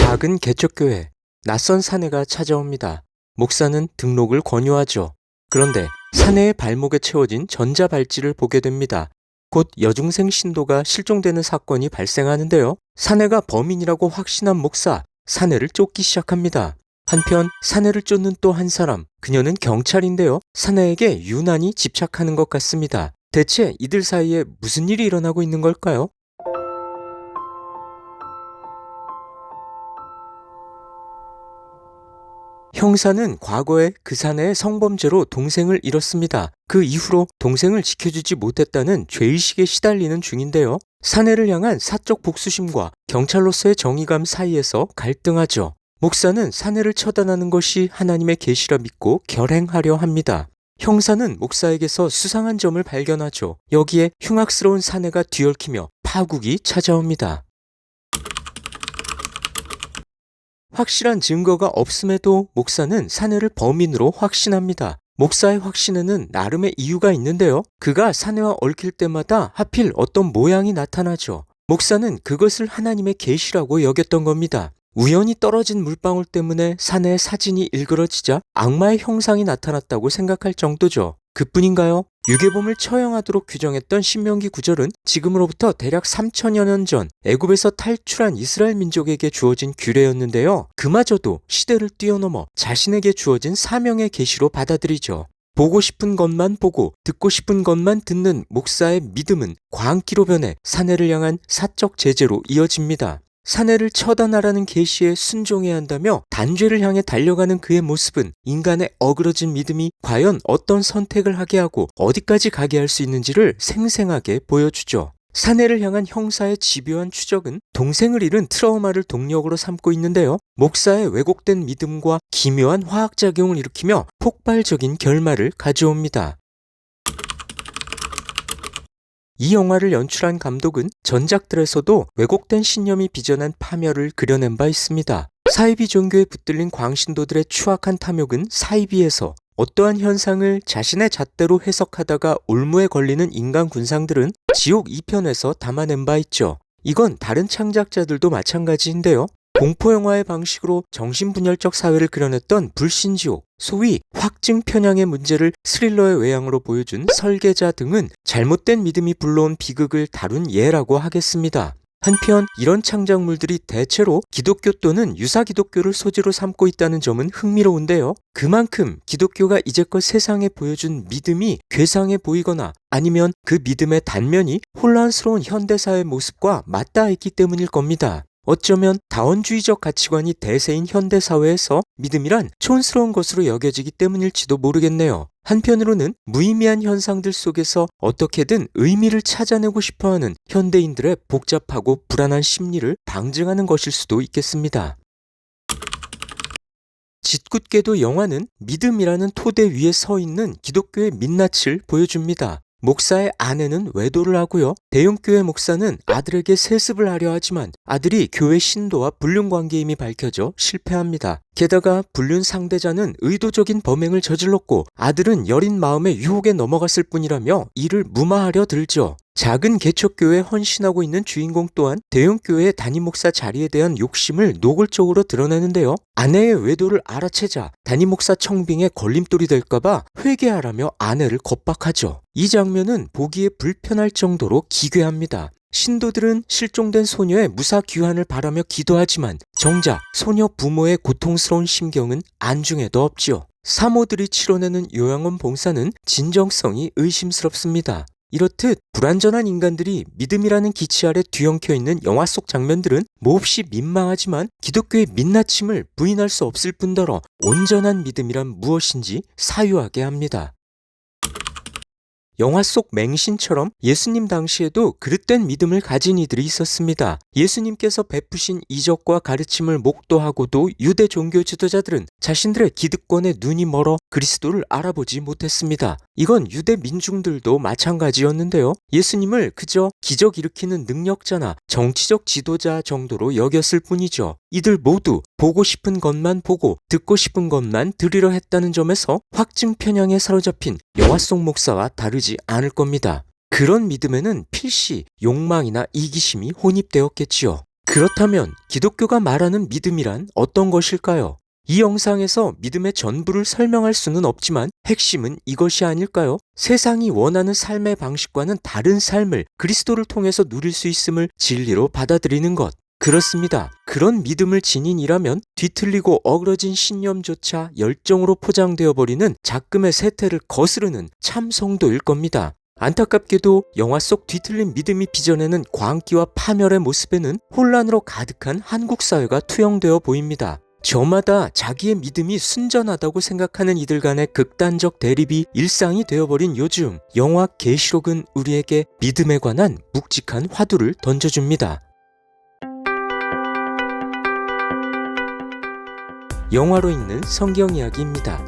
작은 개척교회, 낯선 사내가 찾아옵니다. 목사는 등록을 권유하죠. 그런데 사내의 발목에 채워진 전자발찌를 보게 됩니다. 곧 여중생 신도가 실종되는 사건이 발생하는데요. 사내가 범인이라고 확신한 목사, 사내를 쫓기 시작합니다. 한편 사내를 쫓는 또 한 사람, 그녀는 경찰인데요. 사내에게 유난히 집착하는 것 같습니다. 대체 이들 사이에 무슨 일이 일어나고 있는 걸까요? 형사는 과거에 그 사내의 성범죄로 동생을 잃었습니다. 그 이후로 동생을 지켜주지 못했다는 죄의식에 시달리는 중인데요. 사내를 향한 사적 복수심과 경찰로서의 정의감 사이에서 갈등하죠. 목사는 사내를 처단하는 것이 하나님의 계시라 믿고 결행하려 합니다. 형사는 목사에게서 수상한 점을 발견하죠. 여기에 흉악스러운 사내가 뒤얽히며 파국이 찾아옵니다. 확실한 증거가 없음에도 목사는 사내를 범인으로 확신합니다. 목사의 확신에는 나름의 이유가 있는데요. 그가 사내와 얽힐 때마다 하필 어떤 모양이 나타나죠. 목사는 그것을 하나님의 계시라고 여겼던 겁니다. 우연히 떨어진 물방울 때문에 사내의 사진이 일그러지자 악마의 형상이 나타났다고 생각할 정도죠. 그뿐인가요? 유괴범을 처형하도록 규정했던 신명기 9절은 지금으로부터 대략 3000여 년 전 애굽에서 탈출한 이스라엘 민족에게 주어진 규례였는데요. 그마저도 시대를 뛰어넘어 자신에게 주어진 사명의 계시로 받아들이죠. 보고 싶은 것만 보고 듣고 싶은 것만 듣는 목사의 믿음은 광기로 변해 사내를 향한 사적 제재로 이어집니다. 사내를 처단하라는 계시에 순종해야 한다며 단죄를 향해 달려가는 그의 모습은 인간의 어그러진 믿음이 과연 어떤 선택을 하게 하고 어디까지 가게 할 수 있는지를 생생하게 보여주죠. 사내를 향한 형사의 집요한 추적은 동생을 잃은 트라우마를 동력으로 삼고 있는데요. 목사의 왜곡된 믿음과 기묘한 화학작용을 일으키며 폭발적인 결말을 가져옵니다. 이 영화를 연출한 감독은 전작들에서도 왜곡된 신념이 빚어낸 파멸을 그려낸 바 있습니다. 사이비 종교에 붙들린 광신도들의 추악한 탐욕은 사이비에서, 어떠한 현상을 자신의 잣대로 해석하다가 올무에 걸리는 인간 군상들은 지옥 2편에서 담아낸 바 있죠. 이건 다른 창작자들도 마찬가지인데요. 공포영화의 방식으로 정신분열적 사회를 그려냈던 불신지옥, 소위 확증 편향의 문제를 스릴러의 외양으로 보여준 설계자 등은 잘못된 믿음이 불러온 비극을 다룬 예라고 하겠습니다. 한편 이런 창작물들이 대체로 기독교 또는 유사 기독교를 소재로 삼고 있다는 점은 흥미로운데요. 그만큼 기독교가 이제껏 세상에 보여준 믿음이 괴상해 보이거나 아니면 그 믿음의 단면이 혼란스러운 현대사의 모습과 맞닿아 있기 때문일 겁니다. 어쩌면 다원주의적 가치관이 대세인 현대사회에서 믿음이란 촌스러운 것으로 여겨지기 때문일지도 모르겠네요. 한편으로는 무의미한 현상들 속에서 어떻게든 의미를 찾아내고 싶어하는 현대인들의 복잡하고 불안한 심리를 방증하는 것일 수도 있겠습니다. 짓궂게도 영화는 믿음이라는 토대 위에 서 있는 기독교의 민낯을 보여줍니다. 목사의 아내는 외도를 하고요. 대형교회 목사는 아들에게 세습을 하려 하지만 아들이 교회 신도와 불륜 관계임이 밝혀져 실패합니다. 게다가 불륜 상대자는 의도적인 범행을 저질렀고 아들은 여린 마음에 유혹에 넘어갔을 뿐이라며 이를 무마하려 들죠. 작은 개척교회에 헌신하고 있는 주인공 또한 대형교회의 담임 목사 자리에 대한 욕심을 노골적으로 드러내는데요. 아내의 외도를 알아채자 담임 목사 청빙에 걸림돌이 될까봐 회개하라며 아내를 겁박하죠. 이 장면은 보기에 불편할 정도로 기괴합니다. 신도들은 실종된 소녀의 무사 귀환을 바라며 기도하지만 정작 소녀 부모의 고통스러운 심경은 안중에도 없지요. 사모들이 치러내는 요양원 봉사는 진정성이 의심스럽습니다. 이렇듯 불완전한 인간들이 믿음이라는 기치 아래 뒤엉켜 있는 영화 속 장면들은 몹시 민망하지만 기독교의 민낯임을 부인할 수 없을 뿐더러 온전한 믿음이란 무엇인지 사유하게 합니다. 영화 속 맹신처럼 예수님 당시에도 그릇된 믿음을 가진 이들이 있었습니다. 예수님께서 베푸신 이적과 가르침을 목도하고도 유대 종교 지도자들은 자신들의 기득권에 눈이 멀어 그리스도를 알아보지 못했습니다. 이건 유대 민중들도 마찬가지였는데요. 예수님을 그저 기적 일으키는 능력자나 정치적 지도자 정도로 여겼을 뿐이죠. 이들 모두 보고 싶은 것만 보고 듣고 싶은 것만 들으려 했다는 점에서 확증 편향에 사로잡힌 영화 속 목사와 다르지 않을 겁니다. 그런 믿음에는 필시 욕망이나 이기심이 혼입되었겠지요. 그렇다면 기독교가 말하는 믿음이란 어떤 것일까요? 이 영상에서 믿음의 전부를 설명할 수는 없지만 핵심은 이것이 아닐까요? 세상이 원하는 삶의 방식과는 다른 삶을 그리스도를 통해서 누릴 수 있음을 진리로 받아들이는 것. 그렇습니다. 그런 믿음을 지닌이라면 뒤틀리고 어그러진 신념조차 열정으로 포장되어 버리는 작금의 세태를 거스르는 참 성도일 겁니다. 안타깝게도 영화 속 뒤틀린 믿음이 빚어내는 광기와 파멸의 모습에는 혼란으로 가득한 한국 사회가 투영되어 보입니다. 저마다 자기의 믿음이 순전하다고 생각하는 이들 간의 극단적 대립이 일상이 되어버린 요즘, 영화 계시록은 우리에게 믿음에 관한 묵직한 화두를 던져줍니다. 영화로 읽는 성경 이야기입니다.